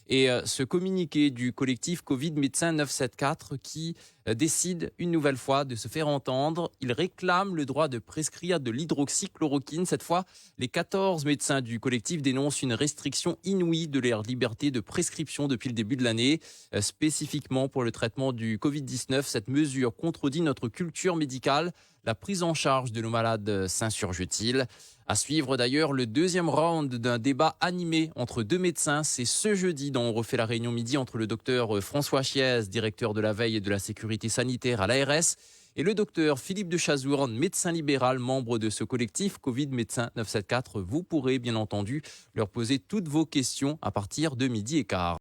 Et ce communiqué du collectif Covid Médecins 974 qui décide une nouvelle fois de se faire entendre. Il réclame le droit de prescrire de l'hydroxychloroquine. Cette fois, les 14 médecins du collectif dénoncent une restriction inouïe de leur liberté de prescription depuis le début de l'année. Spécifiquement pour le traitement du Covid-19, cette mesure contredit notre culture médicale. La prise en charge de nos malades s'insurge-t-il ? À suivre d'ailleurs le deuxième round d'un débat animé entre deux médecins. C'est ce jeudi dont on refait la réunion midi entre le docteur François Chiez, directeur de la veille et de la sécurité sanitaire à l'ARS, et le docteur Philippe de Chazourne, médecin libéral, membre de ce collectif Covid Médecins 974. Vous pourrez bien entendu leur poser toutes vos questions à partir de 12h15.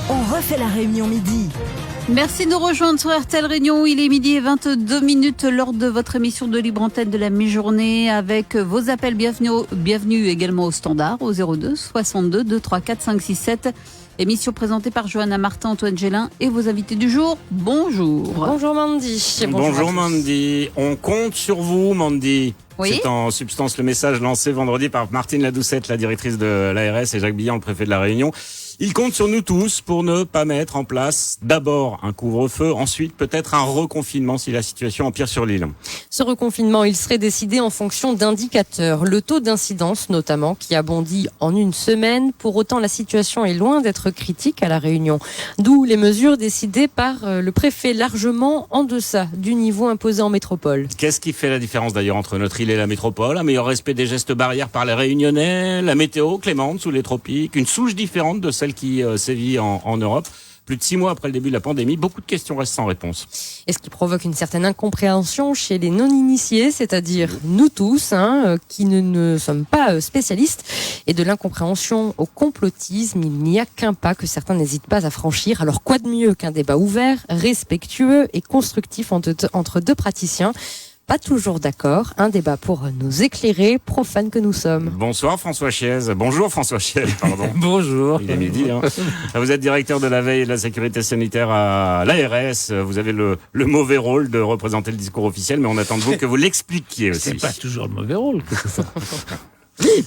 On refait la réunion midi. Merci de nous rejoindre sur RTL Réunion. Il est 12h22 lors de votre émission de Libre Antenne de la mi-journée avec vos appels. Bienvenue également au standard au 02 62 234 567. Émission présentée par Johanna Martin, Antoine Gélin et vos invités du jour. Bonjour. Bonjour Mandy. Bonjour Mandy. On compte sur vous Mandy. Oui. C'est en substance le message lancé vendredi par Martine Ladoucette, la directrice de l'ARS, et Jacques Billan, le préfet de la Réunion. Ils comptent sur nous tous pour ne pas mettre en place d'abord un couvre-feu, ensuite peut-être un reconfinement si la situation empire sur l'île. Ce reconfinement, il serait décidé en fonction d'indicateurs. Le taux d'incidence notamment qui a bondi en une semaine. Pour autant, la situation est loin d'être critique à La Réunion. D'où les mesures décidées par le préfet largement en deçà du niveau imposé en métropole. Qu'est-ce qui fait la différence d'ailleurs entre notre île et la métropole ? Un meilleur respect des gestes barrières par les Réunionnais, la météo clémente sous les tropiques, une souche différente de celle qui sévit en Europe. Plus de 6 mois après le début de la pandémie, beaucoup de questions restent sans réponse. Et ce qui provoque une certaine incompréhension chez les non-initiés, c'est-à-dire nous tous, qui ne sommes pas spécialistes, et de l'incompréhension au complotisme, il n'y a qu'un pas que certains n'hésitent pas à franchir. Alors quoi de mieux qu'un débat ouvert, respectueux et constructif entre deux praticiens ? Pas toujours d'accord, un débat pour nous éclairer, profanes que nous sommes. Bonsoir François Chiez. Bonjour François Chiez, pardon. Bonjour. Il est midi. Vous êtes directeur de la veille et de la sécurité sanitaire à l'ARS. Vous avez le mauvais rôle de représenter le discours officiel, mais on attend de vous que vous l'expliquiez aussi. C'est pas toujours le mauvais rôle.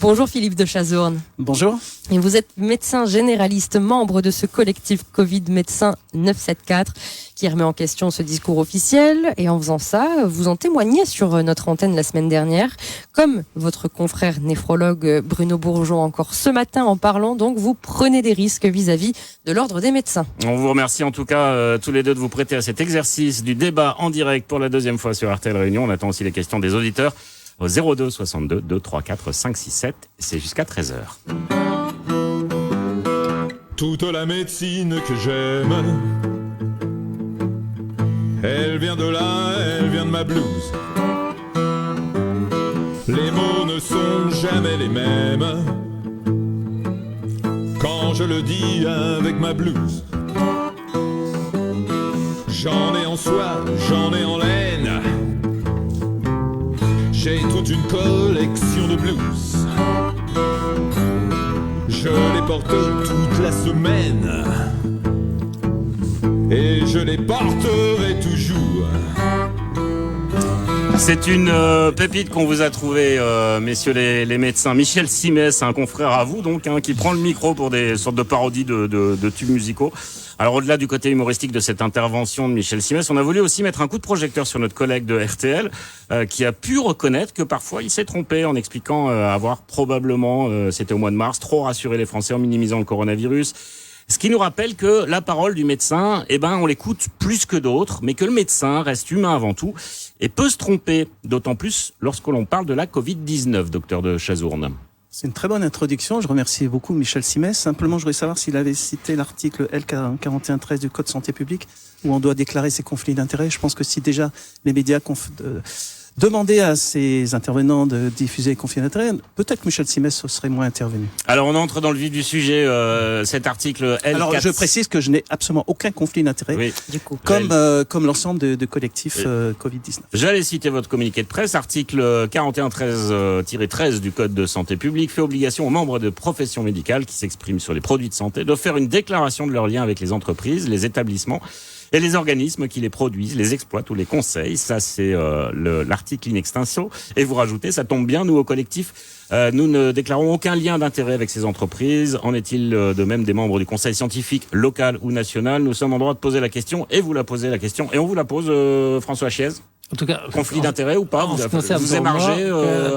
Bonjour Philippe de Chazourne. Bonjour. Et vous êtes médecin généraliste, membre de ce collectif Covid Médecins 974 qui remet en question ce discours officiel. Et en faisant ça, vous en témoignez sur notre antenne la semaine dernière, comme votre confrère néphrologue Bruno Bourgeon encore ce matin en parlant. Donc vous prenez des risques vis-à-vis de l'ordre des médecins. On vous remercie en tout cas tous les deux de vous prêter à cet exercice du débat en direct pour la deuxième fois sur RTL Réunion. On attend aussi les questions des auditeurs au 02 62 234 567. C'est jusqu'à 13h. Toute la médecine que j'aime, elle vient de là, elle vient de ma blouse. Les mots ne sont jamais les mêmes quand je le dis avec ma blouse. J'en ai en soie, j'en ai en laine. J'ai toute une collection de blouses. Je les porte toute la semaine et je les porterai toujours. C'est une pépite qu'on vous a trouvée, messieurs les médecins. Michel Simès, un confrère à vous, donc, qui prend le micro pour des sortes de parodies de tubes musicaux. Alors, au-delà du côté humoristique de cette intervention de Michel Simès, on a voulu aussi mettre un coup de projecteur sur notre collègue de RTL, qui a pu reconnaître que parfois il s'est trompé en expliquant avoir probablement, c'était au mois de mars, trop rassuré les Français en minimisant le coronavirus. Ce qui nous rappelle que la parole du médecin, on l'écoute plus que d'autres, mais que le médecin reste humain avant tout et peut se tromper, d'autant plus lorsque l'on parle de la Covid-19, docteur de Chazourne. C'est une très bonne introduction. Je remercie beaucoup Michel Simès. Simplement, je voudrais savoir s'il avait cité l'article L4113 du Code santé publique où on doit déclarer ses conflits d'intérêts. Je pense que si déjà les médias demander à ces intervenants de diffuser les conflits d'intérêts, peut-être que Michel Simès serait moins intervenu. Alors on entre dans le vif du sujet, cet article L4... Alors je précise que je n'ai absolument aucun conflit d'intérêts, oui. Du coup. comme l'ensemble de collectifs Covid-19. J'allais citer votre communiqué de presse, article 4113-13 du Code de santé publique fait obligation aux membres de professions médicales qui s'expriment sur les produits de santé de faire une déclaration de leur lien avec les entreprises, les établissements et les organismes qui les produisent, les exploitent ou les conseillent. Ça, c'est l'article in extenso. Et vous rajoutez, ça tombe bien, nous au collectif, nous ne déclarons aucun lien d'intérêt avec ces entreprises. En est-il de même des membres du conseil scientifique local ou national? Nous sommes en droit de poser la question et vous la posez la question. Et on vous la pose, François Chiez. En tout cas, conflit d'intérêt ou pas? Vous émargez,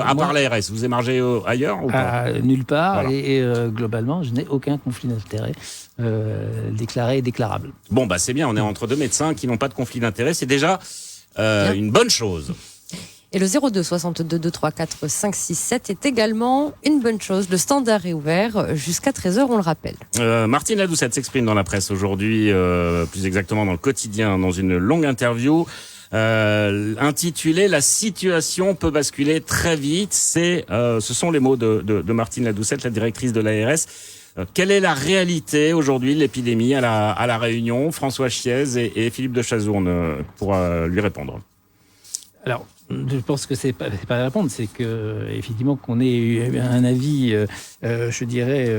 à part l'ARS, vous émargez ailleurs ou pas? Nulle part. Voilà. Et globalement, je n'ai aucun conflit d'intérêt déclaré et déclarable. Bon, c'est bien, on est entre deux médecins qui n'ont pas de conflit d'intérêt. C'est déjà une bonne chose. Et le 02 62 234 567 est également une bonne chose. Le standard est ouvert jusqu'à 13h, on le rappelle. Martine Ladoucette s'exprime dans la presse aujourd'hui, plus exactement dans le quotidien, dans une longue interview intitulée « La situation peut basculer très vite ». Ce sont les mots de Martine Ladoucette, la directrice de l'ARS. Quelle est la réalité aujourd'hui de l'épidémie à la Réunion? François Chiez et Philippe de Chazourne pour lui répondre. Alors, je pense que c'est pas à répondre, c'est que effectivement qu'on ait un avis, je dirais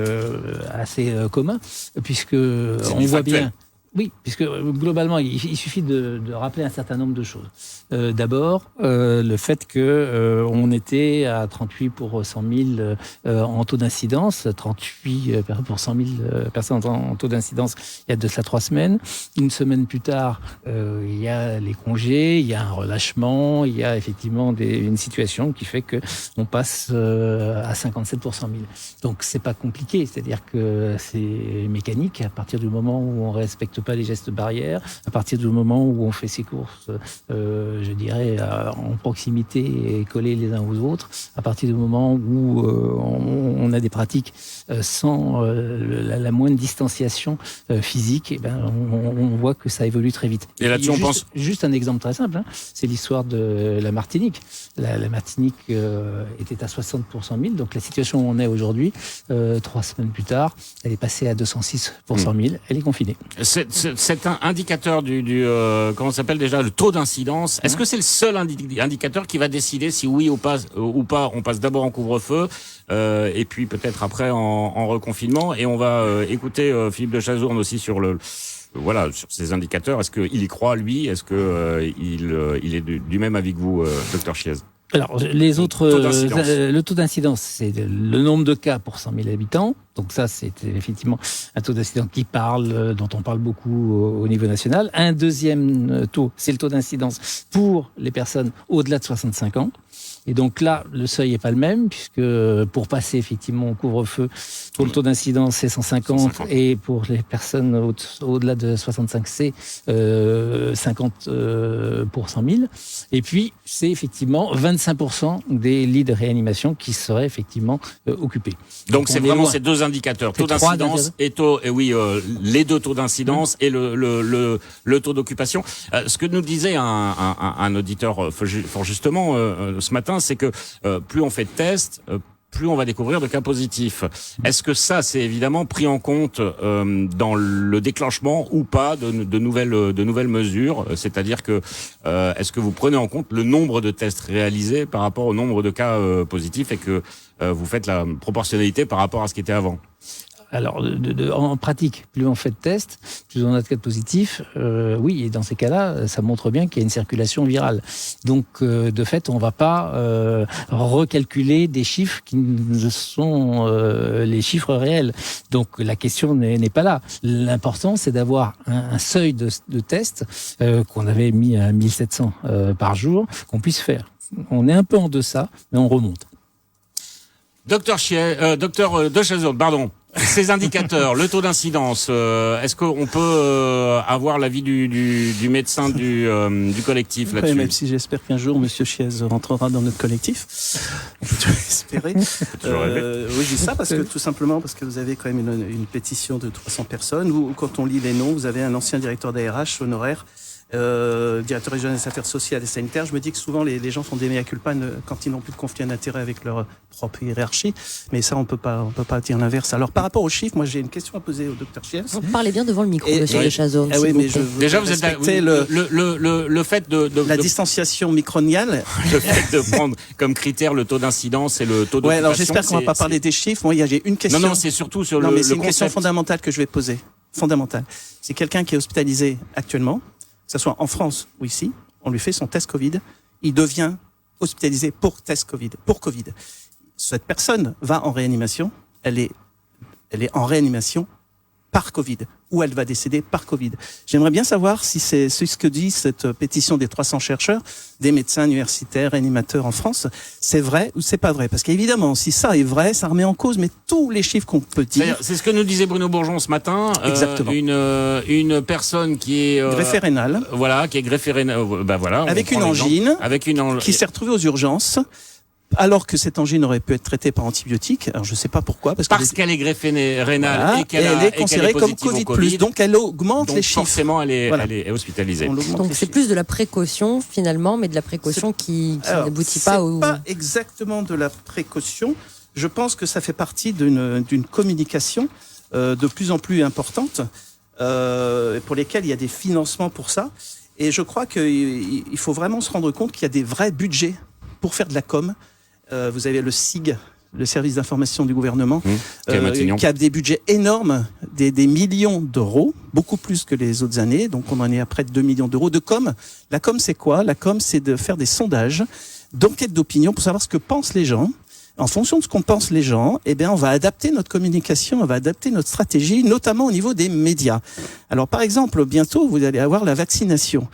assez commun, puisque on voit bien. Oui, puisque globalement, il suffit de rappeler un certain nombre de choses. D'abord, le fait que on était à 38 pour 100 000 en taux d'incidence, 38 pour 100 000 personnes en taux d'incidence il y a de cela 3 semaines. Une semaine plus tard, il y a les congés, il y a un relâchement, il y a effectivement une situation qui fait que on passe à 57 pour 100 000. Donc c'est pas compliqué, c'est-à-dire que c'est mécanique. À partir du moment où on respecte pas les gestes barrières, à partir du moment où on fait ses courses, je dirais, en proximité et collés les uns aux autres, à partir du moment où on a des pratiques sans la moindre distanciation physique, et on voit que ça évolue très vite. Et là-dessus, on pense... Juste un exemple très simple, c'est l'histoire de la Martinique. La Martinique était à 60 pour 100 000, donc la situation où on est aujourd'hui, 3 semaines plus tard, elle est passée à 206 pour 100 000, elle est confinée. C'est un indicateur comment ça s'appelle déjà, le taux d'incidence. Est-ce que c'est le seul indicateur qui va décider si oui ou pas on passe d'abord en couvre-feu et puis peut-être après en reconfinement? Et on va écouter Philippe de Chazourne aussi sur sur ces indicateurs. Est-ce qu'il y croit, lui? Est-ce que il est du même avis que vous, docteur Chiez? Alors, le taux d'incidence, c'est le nombre de cas pour 100 000 habitants. Donc ça, c'est effectivement un taux d'incidence dont on parle beaucoup au niveau national. Un deuxième taux, c'est le taux d'incidence pour les personnes au-delà de 65 ans. Et donc là, le seuil n'est pas le même, puisque pour passer effectivement au couvre-feu, pour le taux d'incidence, c'est 150, et pour les personnes au-delà de 65, c'est 50 pour 100 000. Et puis, c'est effectivement 25% des lits de réanimation qui seraient effectivement occupés. Donc c'est vraiment ces deux indicateurs, taux d'incidence et les deux taux d'incidence et le taux d'occupation. Ce que nous disait un auditeur fort justement ce matin, c'est que plus on fait de tests, plus on va découvrir de cas positifs. Est-ce que ça, c'est évidemment pris en compte dans le déclenchement ou pas de nouvelles mesures? C'est-à-dire que est-ce que vous prenez en compte le nombre de tests réalisés par rapport au nombre de cas positifs et que vous faites la proportionnalité par rapport à ce qui était avant? Alors, en pratique, plus on fait de tests, plus on a de cas positifs. Oui, et dans ces cas-là, ça montre bien qu'il y a une circulation virale. Donc, de fait, on ne va pas recalculer des chiffres qui sont les chiffres réels. Donc, la question n'est pas là. L'important, c'est d'avoir un seuil de tests qu'on avait mis à 1700 par jour, qu'on puisse faire. On est un peu en deçà, mais on remonte. Docteur de Chazourne, pardon. Ces indicateurs, le taux d'incidence, est-ce qu'on peut avoir l'avis du médecin du collectif là-dessus? Même si j'espère qu'un jour M. Chiez rentrera dans notre collectif. On peut toujours espérer. Oui, je dis ça parce que vous avez quand même une pétition de 300 personnes où, quand on lit les noms, vous avez un ancien directeur d'ARH honoraire, directeur régional des affaires sociales et sanitaires. Je me dis que souvent les gens font des mea culpa quand ils n'ont plus de conflit d'intérêt avec leur propre hiérarchie, mais ça on peut pas dire l'inverse. Alors par rapport aux chiffres, moi j'ai une question à poser au docteur Chiez. Parlez bien devant le micro, monsieur de Chazourne. Oui, mais déjà vous êtes le fait de la distanciation microniale, le fait de prendre comme critère le taux d'incidence et le taux d'occupation. Ouais, alors j'espère qu'on va pas parler des chiffres. Moi, j'ai une question. Non, c'est surtout sur c'est une question fondamentale que je vais poser. Fondamentale. C'est quelqu'un qui est hospitalisé actuellement. ce soit en France ou ici, on lui fait son test Covid, il devient hospitalisé pour Covid. Cette personne va en réanimation, elle est en réanimation par Covid, ou elle va décéder par Covid. J'aimerais bien savoir si c'est ce que dit cette pétition des 300 chercheurs, des médecins universitaires, réanimateurs en France, c'est vrai ou c'est pas vrai. Parce qu'évidemment, si ça est vrai, ça remet en cause mais tous les chiffres qu'on peut dire. C'est ce que nous disait Bruno Bourgeon ce matin. Exactement. Une personne qui est greffé rénal. Voilà, qui est greffé rénal. Voilà, avec une angine, qui s'est retrouvée aux urgences. Alors que cette angine aurait pu être traitée par antibiotiques, alors je ne sais pas pourquoi. Parce qu'elle est greffée rénale, voilà, et elle est considérée comme Covid+, donc elle augmente les chiffres. Forcément, elle est hospitalisée. Donc c'est plus de la précaution finalement, mais de la précaution qui n'aboutit pas au... C'est pas exactement de la précaution. Je pense que ça fait partie d'une communication de plus en plus importante, pour lesquelles il y a des financements pour ça. Et je crois qu'il faut vraiment se rendre compte qu'il y a des vrais budgets pour faire de la com. Vous avez le SIG, le service d'information du gouvernement, qui a des budgets énormes, des millions d'euros, beaucoup plus que les autres années. Donc on en est à près de 2 millions d'euros de com. La com, c'est quoi? La com, c'est de faire des sondages, d'enquêtes d'opinion pour savoir ce que pensent les gens. En fonction de ce qu'on pense les gens, on va adapter notre communication, on va adapter notre stratégie, notamment au niveau des médias. Alors par exemple, bientôt, vous allez avoir la vaccination.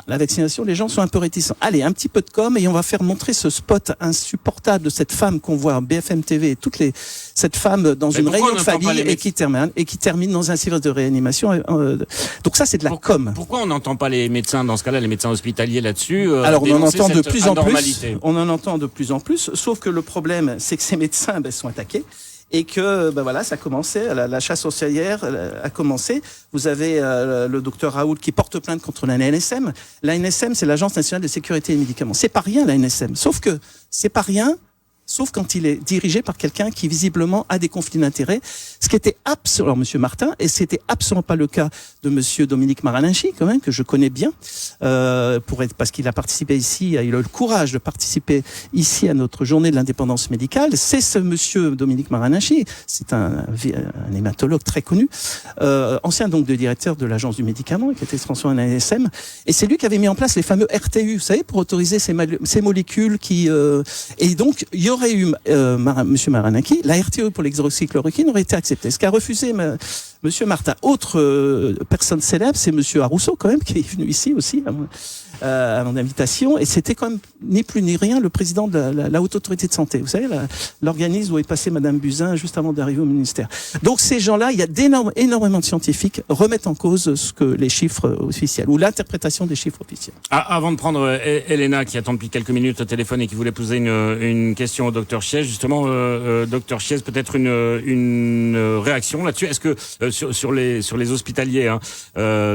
La vaccination, les gens sont un peu réticents. Allez, un petit peu de com et on va faire montrer ce spot insupportable de cette femme qu'on voit à BFM TV, cette femme dans une réunion de famille et qui termine dans un service de réanimation. Donc ça, c'est de la com. Pourquoi on n'entend pas les médecins dans ce cas-là, les médecins hospitaliers là-dessus? Alors on en entend de plus en plus. On en entend de plus en plus. Sauf que le problème, c'est que ces médecins sont attaqués. Et que ça a commencé, la chasse aux sorcières a commencé. Vous avez le docteur Raoult qui porte plainte contre la NSM. La NSM, c'est l'Agence nationale de sécurité des médicaments. C'est pas rien la NSM, sauf que c'est pas rien. Sauf quand il est dirigé par quelqu'un qui visiblement a des conflits d'intérêts, ce qui était absolument, Monsieur Martin, et c'était absolument pas le cas de Monsieur Dominique Marinacci, quand même, que je connais bien, parce qu'il a participé ici, il a eu le courage de participer ici à notre journée de l'indépendance médicale. C'est ce Monsieur Dominique Marinacci, c'est un hématologue très connu, ancien donc de directeur de l'Agence du médicament, qui a été transformé en ANSM, et c'est lui qui avait mis en place les fameux RTU, vous savez, pour autoriser ces molécules qui, et donc il y aurait eu Monsieur Marinacci, la RTE pour l'hydroxychloroquine aurait été acceptée. Ce qu'a refusé Monsieur Martin. Autre personne célèbre, c'est Monsieur Arrousseau, quand même, qui est venu ici aussi à mon invitation, et c'était quand même ni plus ni rien le président de la Haute Autorité de Santé. Vous savez, l'organisme où est passée Madame Buzyn juste avant d'arriver au ministère. Donc ces gens-là, il y a énormément de scientifiques remettent en cause les chiffres officiels ou l'interprétation des chiffres officiels. Avant de prendre Elena, qui attend depuis quelques minutes au téléphone et qui voulait poser une question au docteur Chiez, justement, docteur Chiez, peut-être une réaction là-dessus. Est-ce que sur les hospitaliers,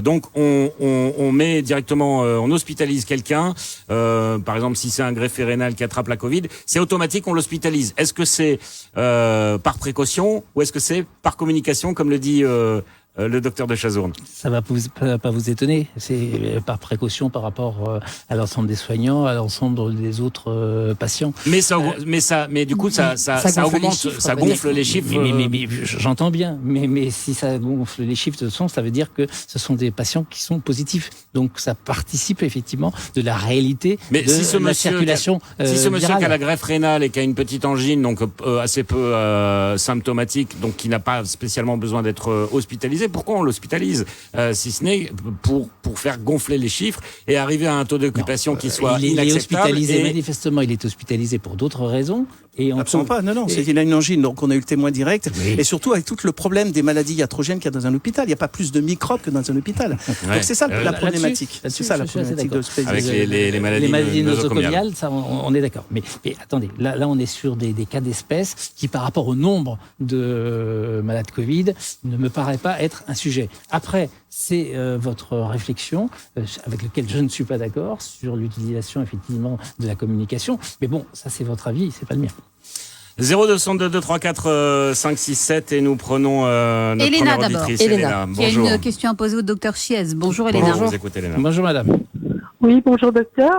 donc on met directement, on hospitalise quelqu'un, par exemple si c'est un greffé rénal qui attrape la Covid, c'est automatique, on l'hospitalise. Est-ce que c'est par précaution ou est-ce que c'est par communication, comme le dit le docteur de Chazourne? Ça va pas vous étonner. C'est par précaution par rapport à l'ensemble des soignants, à l'ensemble des autres patients. Mais du coup, ça augmente, ça gonfle les chiffres. Mais j'entends bien. Mais si ça gonfle les chiffres, de toute façon, ça veut dire que ce sont des patients qui sont positifs. Donc, ça participe effectivement de la réalité de la circulation si ce monsieur virale. qui a la greffe rénale et qui a une petite angine, donc assez peu symptomatique, donc qui n'a pas spécialement besoin d'être hospitalisé, pourquoi on l'hospitalise, si ce n'est pour faire gonfler les chiffres et arriver à un taux d'occupation qui soit inacceptable. Il est hospitalisé, manifestement, il est hospitalisé pour d'autres raisons. Absolument pas, non. Il a une angine, donc on a eu le témoin direct. Oui. Et surtout avec tout le problème des maladies iatrogènes qu'il y a dans un hôpital. Il n'y a pas plus de microbes que dans un hôpital. Ouais. Donc c'est ça la problématique. C'est ça la problématique de l'hospitalisation. Avec les maladies nosocomiales, ça, on est d'accord. Mais attendez, là on est sur des cas d'espèces qui, par rapport au nombre de malades Covid, ne me paraît pas être un sujet. Après, c'est votre réflexion, avec laquelle je ne suis pas d'accord, sur l'utilisation effectivement de la communication. Mais bon, ça c'est votre avis, c'est pas le mien. 0262 234 567 et nous prenons notre Elena première auditrice. Elena. Bonjour. Qui a une question à poser au docteur Chiez. Bonjour Elena. Bonjour, vous écoutez Elena. Bonjour madame. Oui, bonjour docteur.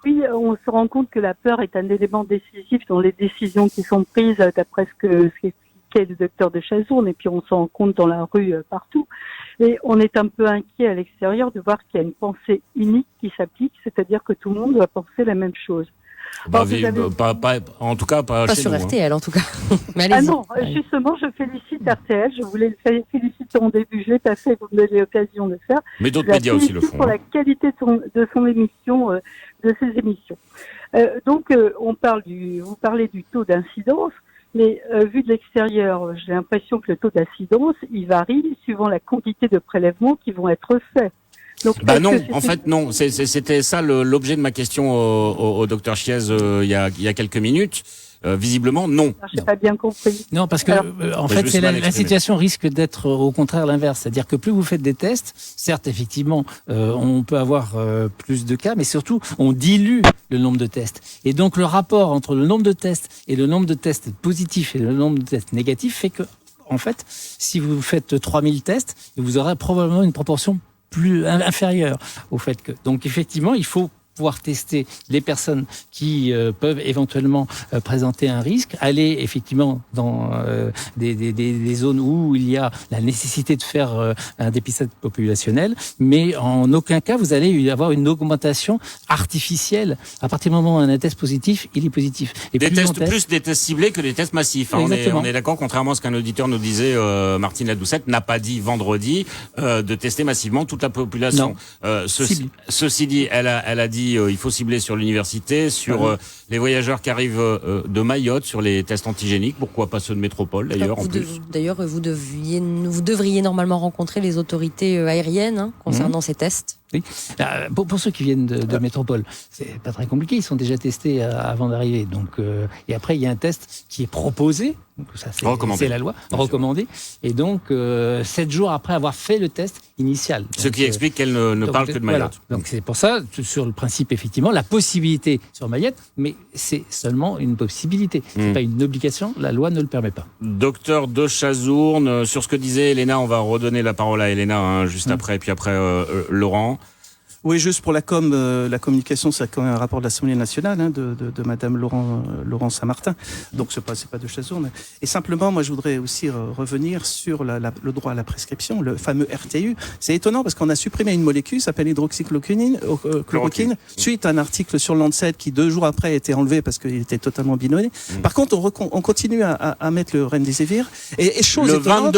Oui, on se rend compte que la peur est un élément décisif dans les décisions qui sont prises, d'après ce qu'explique qu'est le docteur de Chazourne, et puis on s'en rend compte dans la rue partout. Et on est un peu inquiet à l'extérieur de voir qu'il y a une pensée unique qui s'applique, c'est-à-dire que tout le monde doit penser la même chose. En tout cas, pas chez sur nous, RTL, en tout cas. Mais allez-y. Ah non, justement, je félicite RTL. Je voulais le féliciter en début. Je l'ai pas fait, vous me donnez l'occasion de le faire. Mais d'autres médias aussi le font. Pour la qualité de son émission, de ses émissions. Vous parlez du taux d'incidence, mais vu de l'extérieur, j'ai l'impression que le taux d'incidence, il varie suivant la quantité de prélèvements qui vont être faits. Donc, non, en fait non. C'était ça l'objet de ma question au docteur Chiez il y a quelques minutes. Visiblement, non. Je n'ai pas bien compris. Non, parce que en fait, la situation risque d'être au contraire l'inverse. C'est-à-dire que plus vous faites des tests, certes, effectivement, on peut avoir plus de cas, mais surtout, on dilue le nombre de tests. Et donc, le rapport entre le nombre de tests et le nombre de tests positifs et le nombre de tests négatifs fait que, en fait, si vous faites 3000 tests, vous aurez probablement une proportion plus inférieure au fait que. Donc, effectivement, il faut pouvoir tester les personnes qui peuvent éventuellement présenter un risque, aller effectivement dans des zones où il y a la nécessité de faire un dépistage populationnel, mais en aucun cas vous allez avoir une augmentation artificielle. À partir du moment où un test positif, il est positif. Et plus des tests ciblés que des tests massifs. Hein. On est d'accord, contrairement à ce qu'un auditeur nous disait, Martine Ladoucette n'a pas dit vendredi de tester massivement toute la population. Ceci dit, elle a dit il faut cibler sur l'université, sur les voyageurs qui arrivent de Mayotte, sur les tests antigéniques, pourquoi pas ceux de métropole d'ailleurs. D'ailleurs, vous devriez normalement rencontrer les autorités aériennes concernant ces tests. Oui. Pour ceux qui viennent de métropole, c'est pas très compliqué, ils sont déjà testés avant d'arriver. Donc, et après, il y a un test qui est proposé. Donc ça, c'est la loi, recommandé. Et donc, 7 jours après avoir fait le test initial. Ce qui explique qu'elle ne parle que de Mayotte. Voilà. Donc c'est pour ça, sur le principe, effectivement, la possibilité sur Mayotte, mais c'est seulement une possibilité. C'est pas une obligation, la loi ne le permet pas. Docteur de Chazourne, sur ce que disait Elena, on va redonner la parole à Elena juste après, et puis après Laurent. Oui, juste pour la communication, c'est quand même un rapport de l'Assemblée nationale de Madame Laurent Saint-Martin. Donc c'est pas de Chazourne. Et simplement, moi, je voudrais aussi revenir sur le droit à la prescription, le fameux RTU. C'est étonnant parce qu'on a supprimé une molécule, qui s'appelle hydroxychloroquine, suite à un article sur Lancet qui 2 jours après a été enlevé parce qu'il était totalement bidonné. Par contre, on continue à mettre le Remdesivir. Et chose étonnante,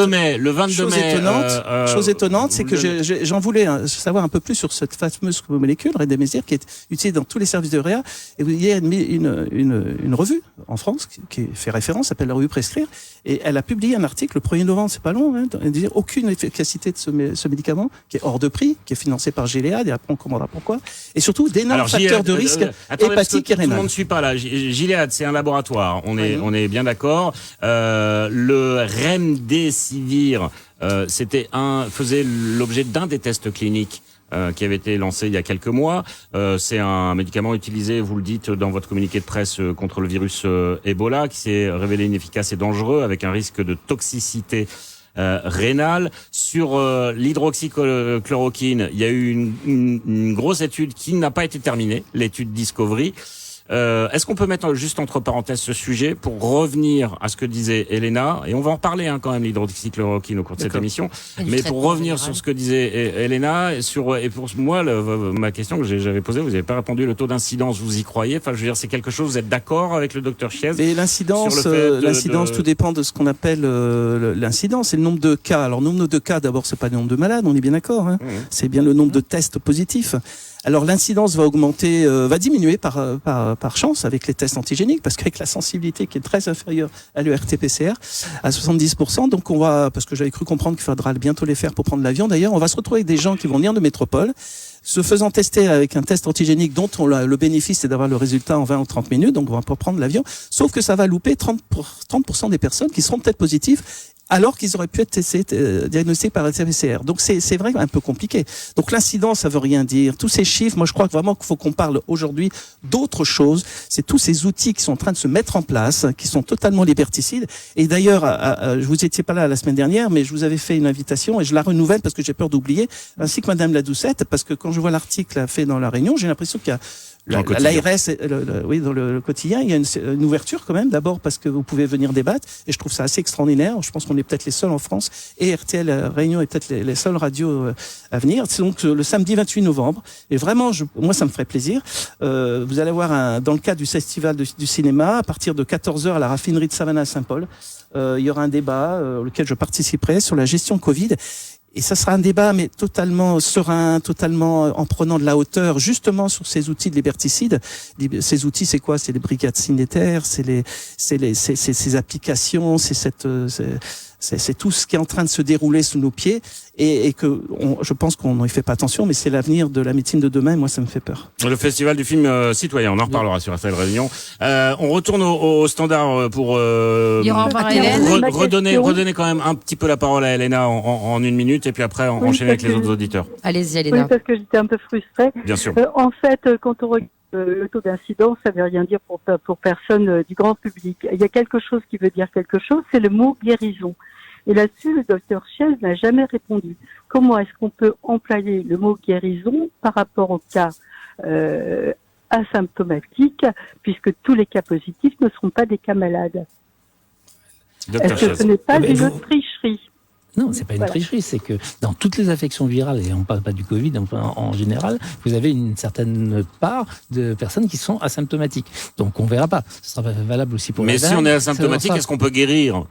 chose étonnante, c'est que j'en voulais savoir un peu plus sur cette fameuse molécule, Remdesivir, qui est utilisée dans tous les services de réa. Et il y a une revue en France qui fait référence, s'appelle la revue Prescrire, et elle a publié un article le 1er novembre, c'est pas long, elle dit aucune efficacité de ce médicament, qui est hors de prix, qui est financé par Gilead, et après on comprendra pourquoi. Et surtout, d'énormes facteurs de risque hépatique et rénal. Tout le monde ne suit pas là. Gilead, c'est un laboratoire, on est bien d'accord. Le Remdesivir, faisait l'objet d'un des tests cliniques qui avait été lancé il y a quelques mois. C'est un médicament utilisé, vous le dites dans votre communiqué de presse, contre le virus Ebola, qui s'est révélé inefficace et dangereux, avec un risque de toxicité rénale. Sur l'hydroxychloroquine, il y a eu une grosse étude qui n'a pas été terminée, l'étude Discovery. Est-ce qu'on peut mettre juste entre parenthèses ce sujet pour revenir à ce que disait Elena, et on va en reparler quand même, l'hydroxychloroquine au cours de cette émission, mais pour revenir sur ce que disait Elena, et pour moi, ma question que j'avais posée, vous n'avez pas répondu, le taux d'incidence, vous y croyez? Enfin, je veux dire, c'est quelque chose, vous êtes d'accord avec le docteur Chiez? Et l'incidence, tout dépend de ce qu'on appelle l'incidence, c'est le nombre de cas. Alors, nombre de cas, d'abord, c'est pas le nombre de malades, on est bien d'accord, c'est bien le nombre de tests positifs. Alors l'incidence va augmenter, va diminuer par chance avec les tests antigéniques, parce qu'avec la sensibilité qui est très inférieure à l'ERT-PCR, à 70%, donc parce que j'avais cru comprendre qu'il faudra bientôt les faire pour prendre l'avion d'ailleurs, on va se retrouver avec des gens qui vont venir de métropole, se faisant tester avec un test antigénique dont le bénéfice c'est d'avoir le résultat en 20 ou 30 minutes, donc on va pas prendre l'avion, sauf que ça va louper 30% des personnes qui seront peut-être positives, alors qu'ils auraient pu être diagnostiqués par le PCR. Donc c'est vrai un peu compliqué. Donc l'incidence, ça veut rien dire. Tous ces chiffres, moi je crois vraiment qu'il faut qu'on parle aujourd'hui d'autre chose. C'est tous ces outils qui sont en train de se mettre en place, qui sont totalement liberticides. Et d'ailleurs, je vous étiez pas là la semaine dernière, mais je vous avais fait une invitation et je la renouvelle parce que j'ai peur d'oublier, ainsi que Madame Ladoucette, parce que quand je vois l'article fait dans La Réunion, j'ai l'impression qu'il y a l'ARS, oui, dans le quotidien, il y a une ouverture quand même. D'abord parce que vous pouvez venir débattre, et je trouve ça assez extraordinaire. Je pense qu'on est peut-être les seuls en France, et RTL Réunion est peut-être les seules radios à venir. C'est donc le samedi 28 novembre, et vraiment, moi, ça me ferait plaisir. Vous allez avoir dans le cadre du festival du cinéma, à partir de 14h à la raffinerie de Savannah à Saint-Paul, il y aura un débat auquel je participerai sur la gestion Covid. Et ça sera un débat, mais totalement serein, totalement en prenant de la hauteur, justement sur ces outils de liberticides. Ces outils, c'est quoi? C'est les brigades cinétaires, c'est ces applications, c'est tout ce qui est en train de se dérouler sous nos pieds, et que je pense qu'on n'y fait pas attention, mais c'est l'avenir de la médecine de demain, et moi ça me fait peur. Le festival du film citoyen, on en reparlera sur RTL Réunion. On retourne au standard pour redonner quand même un petit peu la parole à Elena en une minute, et puis après enchaîner avec les autres auditeurs. Allez-y, Elena. Oui, parce que j'étais un peu frustrée. Bien sûr. En fait, quand on regarde le taux d'incidence, ça veut rien dire pour personne du grand public. Il y a quelque chose qui veut dire quelque chose, c'est le mot guérison. Et là-dessus, le docteur Chiez n'a jamais répondu. Comment est-ce qu'on peut employer le mot guérison par rapport au cas asymptomatiques, puisque tous les cas positifs ne seront pas des cas malades? Est-ce que ce n'est pas une tricherie? Non, c'est pas une tricherie, c'est que dans toutes les affections virales, et on parle pas du Covid, enfin, en général, vous avez une certaine part de personnes qui sont asymptomatiques. Donc on verra pas. Ce sera valable aussi pour. Mais si on est asymptomatique, est-ce qu'on peut guérir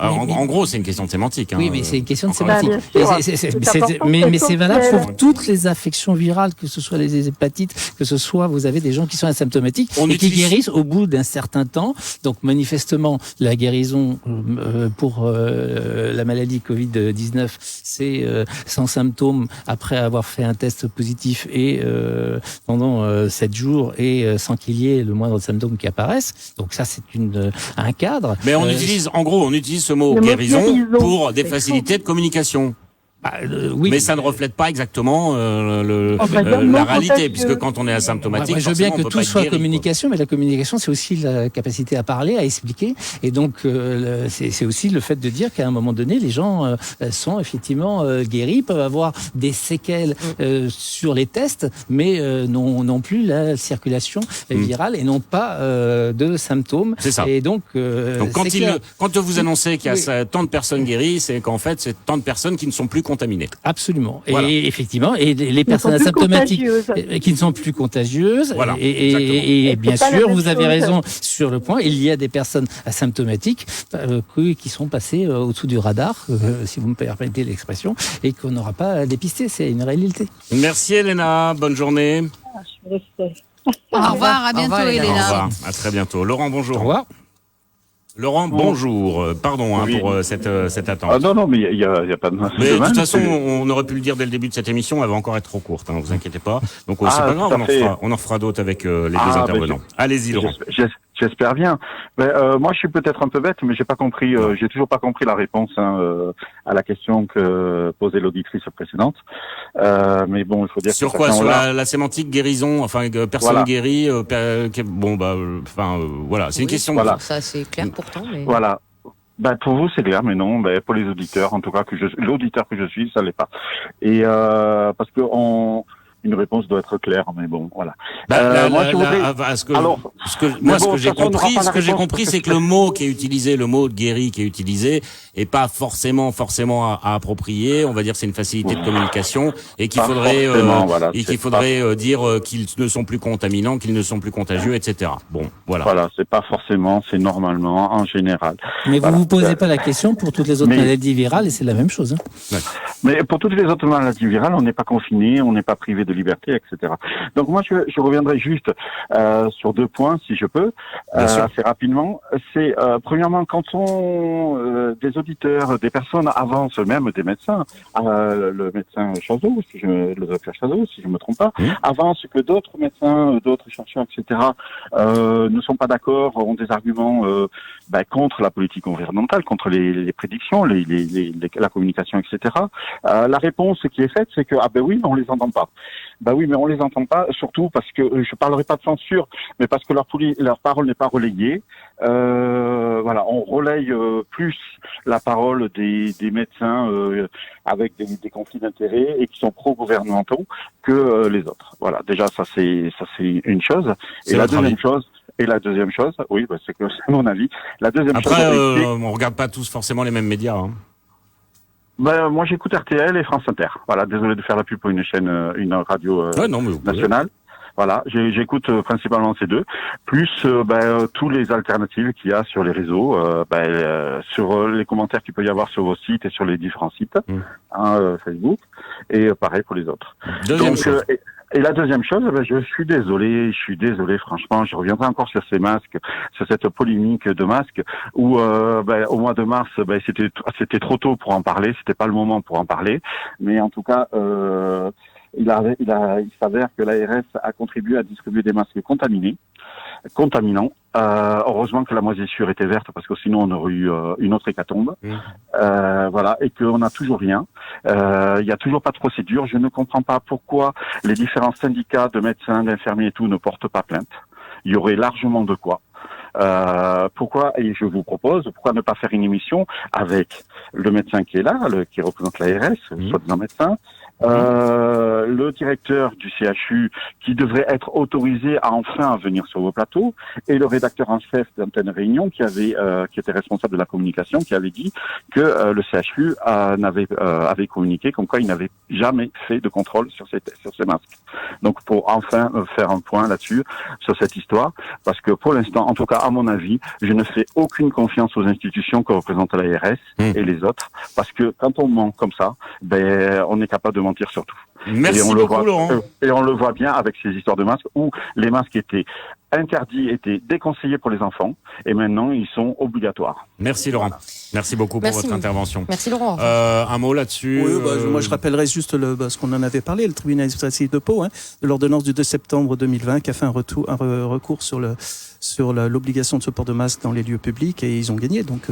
en gros, c'est une question de sémantique. Oui, mais c'est une question de sémantique. Mais c'est valable pour toutes les affections virales, que ce soit les hépatites, que ce soit, vous avez des gens qui sont asymptomatiques qui guérissent au bout d'un certain temps. Donc manifestement, la guérison pour la maladie Covid-19, c'est sans symptômes après avoir fait un test positif et pendant 7 jours et sans qu'il y ait le moindre symptôme qui apparaisse. Donc ça, c'est un cadre. Mais on utilise ce mot guérison pour des facilités de communication. Oui. Mais ça ne reflète pas exactement la réalité, puisque quand on est asymptomatique, je veux bien que tout soit communication, mais la communication, c'est aussi la capacité à parler, à expliquer, et donc c'est aussi le fait de dire qu'à un moment donné, les gens sont effectivement guéris, peuvent avoir des séquelles sur les tests, mais n'ont plus la circulation virale et n'ont pas de symptômes. C'est ça. Et donc quand vous annoncez qu'il y a tant de personnes guéries, c'est qu'en fait, c'est tant de personnes qui ne sont plus contaminées. Absolument. Voilà. Et effectivement, et les personnes asymptomatiques qui ne sont plus contagieuses. Voilà. Et bien sûr, vous avez raison sur le point. Il y a des personnes asymptomatiques qui sont passées au-dessous du radar, si vous me permettez l'expression, et qu'on n'aura pas à dépister. C'est une réalité. Merci Elena. Bonne journée. Je suis Au revoir. À bientôt, Elena. Au revoir. À très bientôt. Laurent, bonjour. Au revoir. Laurent, bonjour. Pardon pour cette attente. Non, mais il y a pas de mal. Mais de toute façon, on aurait pu le dire dès le début de cette émission, elle va encore être trop courte, hein, vous inquiétez pas. Donc c'est pas grave, on en fera d'autres avec les deux intervenants. Allez-y, Laurent. J'espère bien. Moi, je suis peut-être un peu bête, mais j'ai toujours pas compris la réponse à la question que posait l'auditrice précédente. Mais bon, il faut dire. Sur quoi? Sur la sémantique guérison, enfin personne guérie. Voilà, c'est une question. Voilà. Ça, c'est clair pourtant. Mais... Voilà. Pour vous, c'est clair, mais non. Pour les auditeurs, en tout cas l'auditeur que je suis, ça l'est pas. Et parce que une réponse doit être claire, mais bon, voilà. Ce que j'ai compris, c'est que le mot qui est utilisé, le mot de guéri qui est utilisé, est pas forcément à approprier. On va dire que c'est une facilité de communication et qu'il faudrait dire qu'ils ne sont plus contaminants, qu'ils ne sont plus contagieux, etc. Bon, voilà. Voilà, c'est pas forcément, c'est normalement, en général. Mais vous vous posez pas la question pour toutes les autres maladies virales, et c'est la même chose. Ouais. Mais pour toutes les autres maladies virales, on n'est pas confiné, on n'est pas privé de liberté, etc. Donc moi, je reviendrai juste sur 2 points, si je peux, assez rapidement. C'est premièrement, quand des auditeurs, des personnes avancent, même des médecins, le médecin Chazot, le docteur Chazot, si je me trompe pas, avance que d'autres médecins, d'autres chercheurs, etc. ne sont pas d'accord, ont des arguments contre la politique environnementale, contre les prédictions, la communication, etc. La réponse qui est faite, c'est que oui, on les entend pas. Bah oui, mais on les entend pas, surtout parce que je parlerai pas de censure, mais parce que leur parole n'est pas relayée. Voilà, on relaye plus la parole des médecins avec des conflits d'intérêts et qui sont pro-gouvernementaux que les autres. Voilà, déjà ça c'est une chose. Et la deuxième chose, oui, bah, c'est mon avis. La deuxième chose. Après, on regarde pas tous forcément les mêmes médias. Hein. Ben, moi, j'écoute RTL et France Inter. Voilà, désolé de faire la pub pour une chaîne, une radio nationale. Voilà, j'écoute principalement ces deux, plus tous les alternatives qu'il y a sur les réseaux, sur les commentaires qu'il peut y avoir sur vos sites et sur les différents sites, Facebook, et pareil pour les autres. Deuxième chose. Et la deuxième chose, je suis désolé, franchement, je reviendrai encore sur ces masques, sur cette polémique de masques, où au mois de mars, c'était trop tôt pour en parler, c'était pas le moment pour en parler, mais en tout cas, il s'avère que l'ARS a contribué à distribuer des masques contaminants. Heureusement que la moisissure était verte parce que sinon on aurait eu une autre hécatombe. Voilà, et qu'on n'a toujours rien. Il y a toujours pas de procédure. Je ne comprends pas pourquoi les différents syndicats de médecins, d'infirmiers et tout ne portent pas plainte. Il y aurait largement de quoi. Pourquoi, et je vous propose, pourquoi ne pas faire une émission avec le médecin qui est là, qui représente l'ARS, soi-disant médecin, le directeur du CHU qui devrait être autorisé à enfin venir sur vos plateaux, et le rédacteur en chef d'Antenne Réunion qui était responsable de la communication, qui avait dit que le CHU avait communiqué comme quoi il n'avait jamais fait de contrôle sur ces masques. Donc pour enfin faire un point là-dessus, sur cette histoire, parce que pour l'instant, en tout cas à mon avis, je ne fais aucune confiance aux institutions que représente l'ARS et les autres, parce que quand on ment comme ça, on est capable de mentir sur tout. Merci beaucoup, Laurent. Et on le voit bien avec ces histoires de masques où les masques étaient interdits, étaient déconseillés pour les enfants, et maintenant ils sont obligatoires. Merci Laurent. Merci beaucoup pour votre intervention. Merci Laurent. Un mot là-dessus. Oui, moi je rappellerai juste ce qu'on en avait parlé, le tribunal administratif de Pau, de l'ordonnance du 2 septembre 2020 qui a fait un recours sur l'obligation de ce port de masque dans les lieux publics, et ils ont gagné. Donc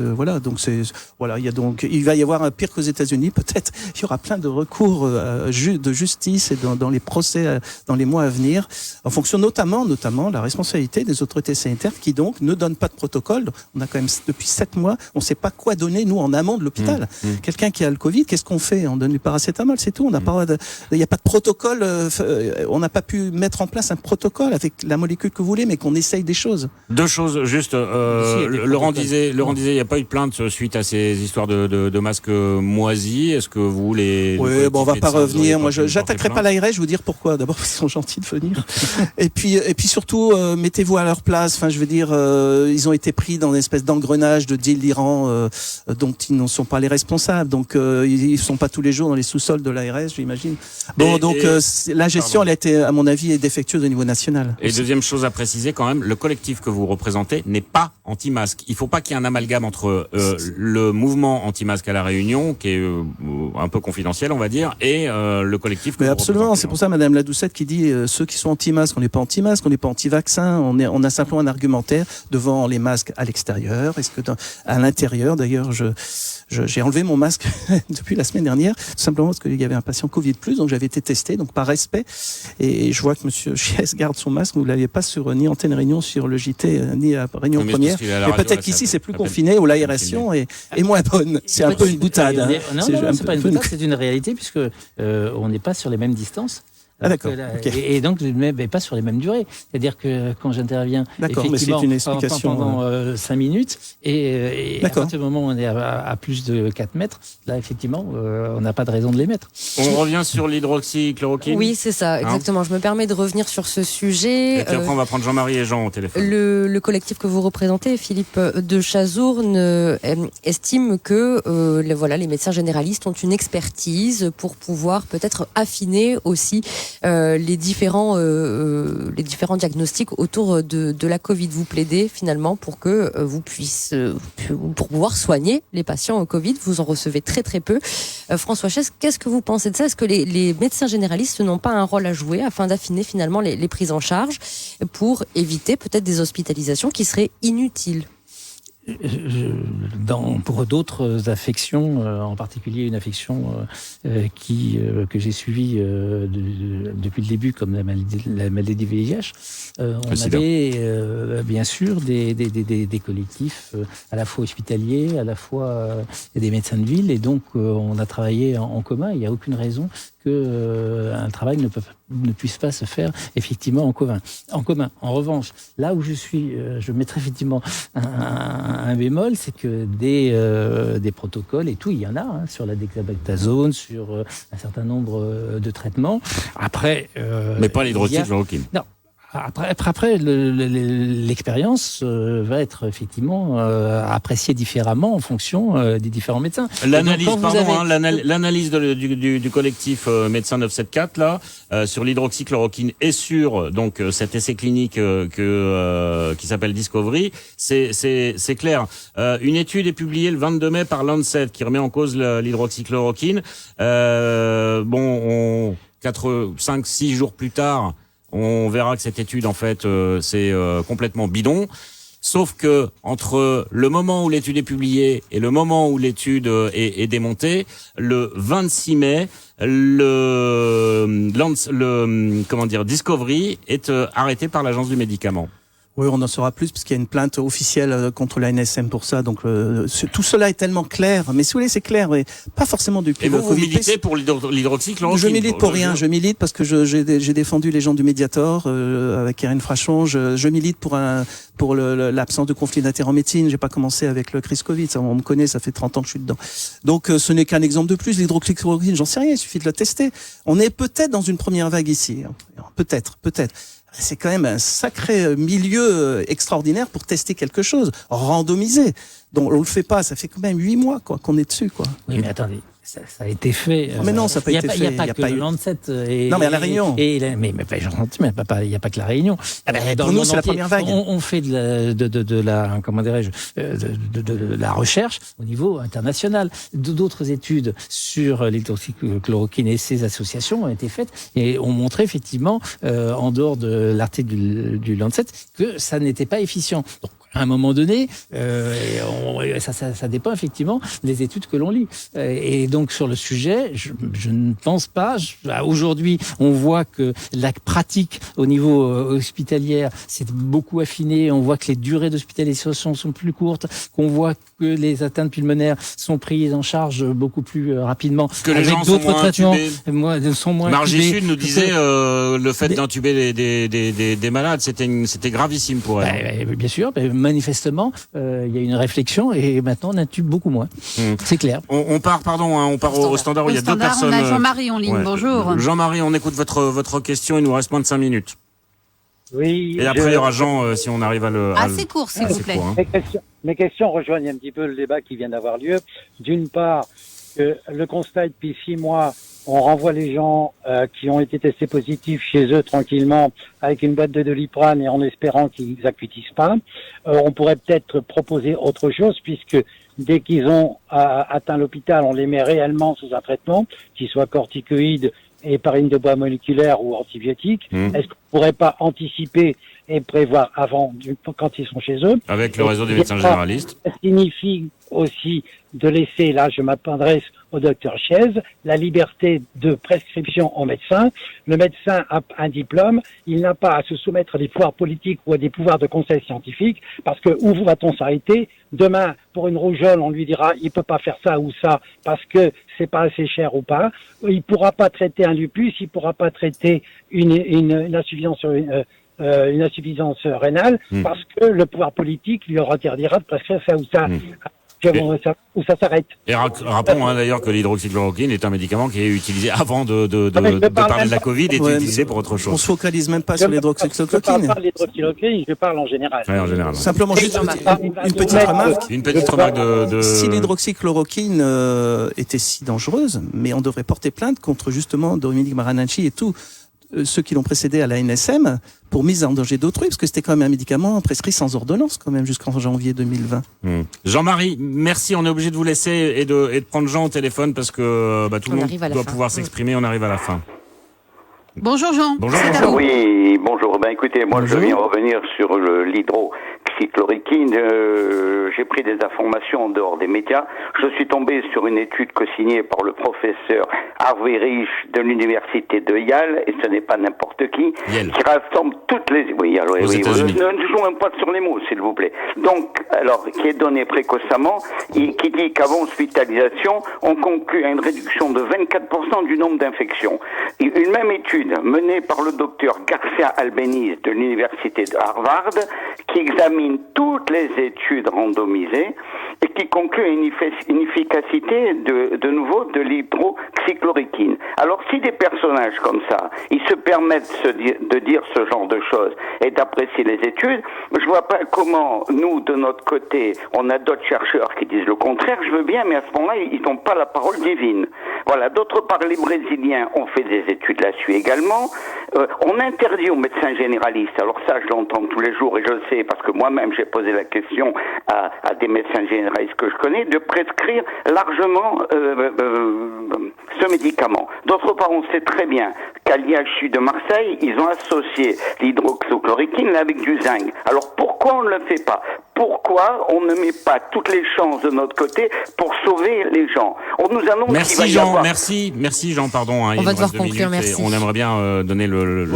il va y avoir pire qu'aux États-Unis, peut-être il y aura plein de recours de justice et dans les procès dans les mois à venir, en fonction notamment la responsabilité des autorités sanitaires qui donc ne donnent pas de protocole. On a quand même depuis 7 mois, on ne sait pas quoi donner nous en amont de l'hôpital. Quelqu'un qui a le Covid, qu'est-ce qu'on fait? On donne du paracétamol, c'est tout. Il n'y a pas de protocole. On n'a pas pu mettre en place un protocole avec la molécule que vous voulez, mais qu'on essaye des choses. Deux choses, juste. Laurent disait, il n'y a pas eu de plainte suite à ces histoires de masques moisis. Est-ce que vous les... Oui, on va pas revenir. Moi, j'attaquerai pas l'ARS. Je vais vous dire pourquoi. D'abord, ils sont gentils de venir. et puis surtout, mettez-vous à leur place. Enfin, je veux dire, ils ont été pris dans une espèce d'engrenage de délirants dont ils ne sont pas les responsables. Donc, ils sont pas tous les jours dans les sous-sols de l'ARS, j'imagine. La gestion, elle a été, à mon avis, défectueuse au niveau national. Et deuxième chose à préciser quand même, le collectif que vous représentez n'est pas anti-masque. Il faut pas qu'il y ait un amalgame entre le mouvement anti-masque à La Réunion, qui est un peu confidentiel, on va dire, et le collectif que vous absolument, c'est pour ça, Madame Ladoucette qui dit ceux qui sont anti-masque, on n'est pas anti-masque, on n'est pas anti-vaccin, on a simplement un argumentaire devant les masques à l'extérieur. Est-ce que à l'intérieur, d'ailleurs, j'ai enlevé mon masque depuis la semaine dernière, tout simplement parce qu'il y avait un patient Covid+, donc j'avais été testé, donc par respect, et je vois que Monsieur Chies garde son masque. Vous l'aviez pas sur ni Antenne Réunion, sur le JT, ni à Réunion Première. Mais peut-être qu'ici c'est plus confiné, ou l'aération est moins bonne. C'est un peu une boutade. Non, c'est pas une boutade, c'est une réalité, puisque on n'est pas sur les mêmes distances. Ah d'accord. Et donc mais pas sur les mêmes durées. C'est-à-dire que quand j'interviens effectivement pendant 5 minutes et à partir du moment où on est à plus de 4 mètres, là effectivement on n'a pas de raison de les mettre. On revient sur l'hydroxychloroquine. Oui, c'est ça, exactement. Je me permets de revenir sur ce sujet. Et puis après on va prendre Jean-Marie et Jean au téléphone. Le collectif que vous représentez, Philippe de Chazourne, estime que les médecins généralistes ont une expertise pour pouvoir peut-être affiner aussi les différents diagnostics autour de la Covid. Vous plaidez finalement pour que pour pouvoir soigner les patients au Covid. Vous en recevez très très peu. François Chaise, qu'est-ce que vous pensez de ça? Est-ce que les médecins généralistes n'ont pas un rôle à jouer afin d'affiner finalement les prises en charge pour éviter peut-être des hospitalisations qui seraient inutiles? Pour d'autres affections, en particulier une affection que j'ai suivie depuis le début, comme la maladie VIH, on avait bien sûr des collectifs à la fois hospitaliers, à la fois des médecins de ville, et donc on a travaillé en commun. Il n'y a aucune raison qu'un travail ne puisse pas se faire effectivement en commun. En revanche, là où je mettrais effectivement un bémol, c'est que des protocoles et tout, il y en a sur la dexamethasone, sur un certain nombre de traitements. Après, mais pas l'hydroxychloroquine. Non. Après, l'expérience va être effectivement appréciée différemment en fonction des différents médecins. L'analyse du collectif Médecins 974 là sur l'hydroxychloroquine et sur donc cet essai clinique qui s'appelle Discovery, c'est clair. Une étude est publiée le 22 mai par Lancet qui remet en cause l'hydroxychloroquine. 5-6 jours plus tard, on verra que cette étude, en fait, c'est complètement bidon. Sauf que entre le moment où l'étude est publiée et le moment où l'étude est démontée, le 26 mai, Discovery est arrêté par l'Agence du médicament. Oui, on en saura plus parce qu'il y a une plainte officielle contre l'ANSM pour ça. Donc tout cela est tellement clair. Mais si vous voulez, c'est clair, mais pas forcément depuis le Covid. Et vous militez pour l'hydroxychloroquine? Je milite pour rien. Je milite parce que j'ai défendu les gens du Mediator avec Irène Frachon. Je milite pour l'absence de conflit d'intérêts en médecine. J'ai pas commencé avec le crise Covid. Ça, on me connaît, ça fait 30 ans que je suis dedans. Donc ce n'est qu'un exemple de plus. L'hydroxychloroquine, j'en sais rien. Il suffit de le tester. On est peut-être dans une première vague ici. Peut-être. C'est quand même un sacré milieu extraordinaire pour tester quelque chose, randomisé. Donc on le fait pas, ça fait quand même 8 mois qu'on est dessus, quoi. Oui, mais attendez, ça a été fait. Mais non, ça n'a pas été fait. Il n'y a pas que Lancet. Non, mais à La Réunion. Mais j'en sens, mais il n'y a pas que La Réunion. Pour nous, c'est la première vague. On fait de la recherche au niveau international. D'autres études sur l'hydroxychloroquine et ses associations ont été faites et ont montré effectivement, en dehors de l'article du Lancet, que ça n'était pas efficient. Donc, à un moment donné, ça dépend effectivement des études que l'on lit. Et donc sur le sujet, je ne pense pas. Aujourd'hui, on voit que la pratique au niveau hospitalier s'est beaucoup affinée. On voit que les durées d'hospitalisation sont plus courtes, qu'on voit que les atteintes pulmonaires sont prises en charge beaucoup plus rapidement. Que les gens d'autres traitements sont moins Margie Sud nous disait le fait d'intuber des malades, c'était gravissime pour elle. Bien sûr. Manifestement, il y a une réflexion et maintenant on intube beaucoup moins. C'est clair. On part au standard où il y a deux personnes. On a Jean-Marie en ligne. Ouais. Bonjour. Jean-Marie, on écoute votre question. Il nous reste moins de 5 minutes. Oui. Et après, il y aura Jean, si on arrive à le. Assez court, s'il vous plaît. Mes questions rejoignent un petit peu le débat qui vient d'avoir lieu. D'une part, le constat depuis 6 mois. On renvoie les gens qui ont été testés positifs chez eux tranquillement avec une boîte de Doliprane et en espérant qu'ils n'accutissent pas. On pourrait peut-être proposer autre chose puisque dès qu'ils ont atteint l'hôpital, on les met réellement sous un traitement, qu'il soit corticoïde, héparine de bois moléculaire ou antibiotique. Est-ce qu'on ne pourrait pas anticiper et prévoir avant, quand ils sont chez eux? Avec le réseau des médecins généralistes. Ça signifie aussi de laisser, là je m'adresse au docteur Chiez, la liberté de prescription au médecin. Le médecin a un diplôme, il n'a pas à se soumettre à des pouvoirs politiques ou à des pouvoirs de conseil scientifique, parce que où va-t-on s'arrêter? Demain, pour une rougeole, on lui dira il peut pas faire ça ou ça parce que c'est pas assez cher ou pas. Il pourra pas traiter un lupus, il pourra pas traiter une insuffisance rénale parce que le pouvoir politique lui interdira de prescrire ça ou ça. Où ça s'arrête. Et rappelons d'ailleurs que l'hydroxychloroquine est un médicament qui est utilisé avant de parler de la Covid et est utilisé pour autre chose. On se focalise même pas sur l'hydroxychloroquine. Je parle pas de l'hydroxychloroquine, je parle en général. Ouais, en général. Simplement juste une petite remarque. Une petite remarque de... Si l'hydroxychloroquine était si dangereuse, mais on devrait porter plainte contre justement Dominique Maranacci et tout. Ceux qui l'ont précédé à l'ANSM pour mise en danger d'autrui, parce que c'était quand même un médicament prescrit sans ordonnance quand même jusqu'en janvier 2020. Jean-Marie, merci, on est obligé de vous laisser et de prendre Jean au téléphone parce que tout le monde doit pouvoir s'exprimer, on arrive à la fin. Bonjour Jean. Bonjour. Oui, bonjour. Écoutez, moi je viens revenir sur l'hydroxychloroquine. l'hydroxychloroquine, j'ai pris des informations en dehors des médias. Je suis tombé sur une étude co-signée par le professeur Harvey Risch de l'université de Yale, et ce n'est pas n'importe qui rassemble toutes les... Oui, alors, ne jouons pas sur les mots, s'il vous plaît. Donc, alors, qui est donné précocement, qui dit qu'avant hospitalisation, on conclut à une réduction de 24% du nombre d'infections. Une même étude menée par le docteur Garcia Albeniz de l'université de Harvard, qui examine toutes les études randomisées et qui conclut à une efficacité de nouveau de l'hydroxychloroquine. Alors si des personnages comme ça, ils se permettent de dire ce genre de choses et d'apprécier les études, je vois pas comment nous, de notre côté, on a d'autres chercheurs qui disent le contraire, je veux bien, mais à ce moment-là, ils n'ont pas la parole divine. Voilà. D'autre part, les Brésiliens ont fait des études là-dessus également. On interdit aux médecins généralistes, alors ça je l'entends tous les jours et je le sais parce que moi-même j'ai posé la question à des médecins généralistes que je connais, de prescrire largement ce médicament. D'autre part, on sait très bien qu'à l'IHU de Marseille, ils ont associé l'hydroxychloroquine avec du zinc. Alors pourquoi on ne le fait pas ? Pourquoi on ne met pas toutes les chances de notre côté pour sauver les gens ? On nous annonce merci qu'il va y avoir... merci Jean, pardon. On va devoir conclure, merci. On aimerait bien donner le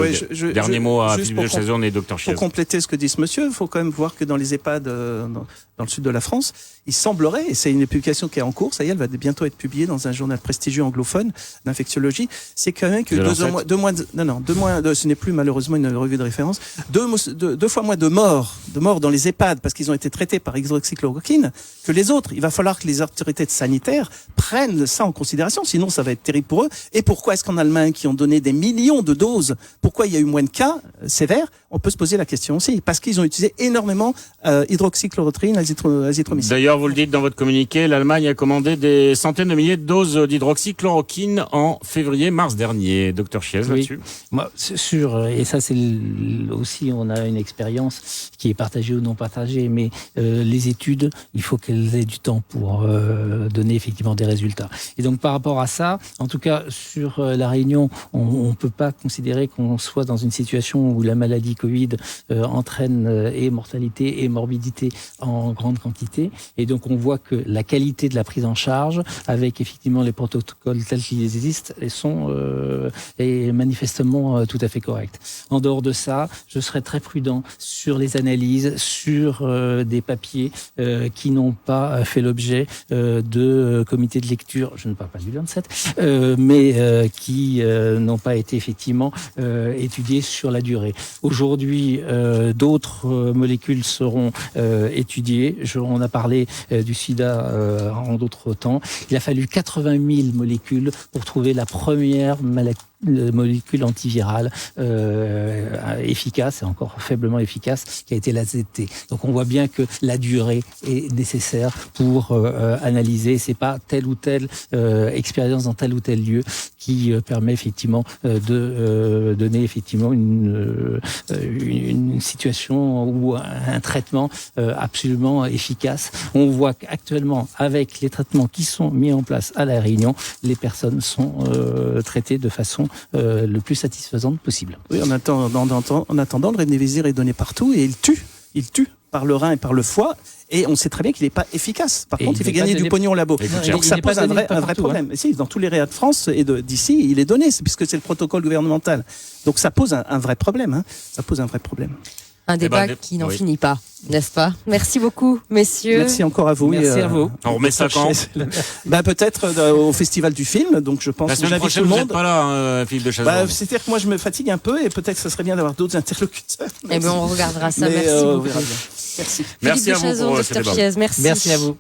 dernier mot à Philippe de Chazourne et Dr Chiez. Pour compléter ce que dit ce monsieur, il faut quand même voir que dans les EHPAD dans le sud de la France, il semblerait, et c'est une publication qui est en cours, ça y est, elle va bientôt être publiée dans un journal prestigieux anglophone d'infectiologie, c'est quand même que ce n'est plus malheureusement une revue de référence, deux fois moins de morts dans les EHPAD parce qu'ils ont été traités par hydroxychloroquine que les autres. Il va falloir que les autorités sanitaires prennent ça en considération, sinon ça va être terrible pour eux. Et pourquoi est-ce qu'en Allemagne, qui ont donné des millions de doses, pourquoi il y a eu moins de cas sévères ? On peut se poser la question aussi, parce qu'ils ont utilisé énormément hydroxychloroquine, azithromycine. D'ailleurs, vous le dites dans votre communiqué, l'Allemagne a commandé des centaines de milliers de doses d'hydroxychloroquine en février-mars dernier. Docteur Chiez, là-dessus. Moi, et ça c'est aussi, on a une expérience qui est partagée ou non partagée, mais les études, il faut qu'elles aient du temps pour donner effectivement des résultats. Et donc par rapport à ça, en tout cas sur La Réunion, on ne peut pas considérer qu'on soit dans une situation où la maladie Covid entraîne et mortalité et morbidité en grande quantité. Et donc on voit que la qualité de la prise en charge, avec effectivement les protocoles tels qu'ils existent, est manifestement tout à fait correcte. En dehors de ça, je serais très prudent sur les analyses, sur des papiers qui n'ont pas fait l'objet de comités de lecture, je ne parle pas du Lancet, mais qui n'ont pas été effectivement étudiés sur la durée. Aujourd'hui, d'autres molécules seront étudiées. On a parlé du sida en d'autres temps. Il a fallu 80 000 molécules pour trouver la première molécule antivirale efficace, et encore faiblement efficace, qui a été l'AZT. Donc on voit bien que la durée est nécessaire pour analyser. C'est pas telle ou telle expérience dans tel ou tel lieu qui permet effectivement de donner effectivement une situation ou un traitement absolument efficace. On voit qu'actuellement, avec les traitements qui sont mis en place à La Réunion, les personnes sont traitées de façon le plus satisfaisante possible. Oui, en attendant, le Remdesivir est donné partout et il tue par le rein et par le foie. Et on sait très bien qu'il n'est pas efficace. Par contre, il fait gagner du pognon au labo. Donc ça pose un vrai problème. Et si, dans tous les réa de France et d'ici, il est donné, puisque c'est le protocole gouvernemental. Donc ça pose un vrai problème. Ça pose un vrai problème. Un débat qui n'en finit pas, n'est-ce pas ? Merci beaucoup, messieurs. Merci encore à vous. Merci à vous. On remet ça quand ? Peut-être au Festival du film. Donc je pense la semaine prochaine, vous n'êtes pas là, Philippe de Chazourne. C'est-à-dire que moi, je me fatigue un peu et peut-être que ce serait bien d'avoir d'autres interlocuteurs. Eh bien, on regardera ça. Merci beaucoup. Merci. Merci à vous pour ce débat. Merci. Merci à vous.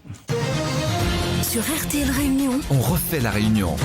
Sur RTL Réunion, on refait la Réunion.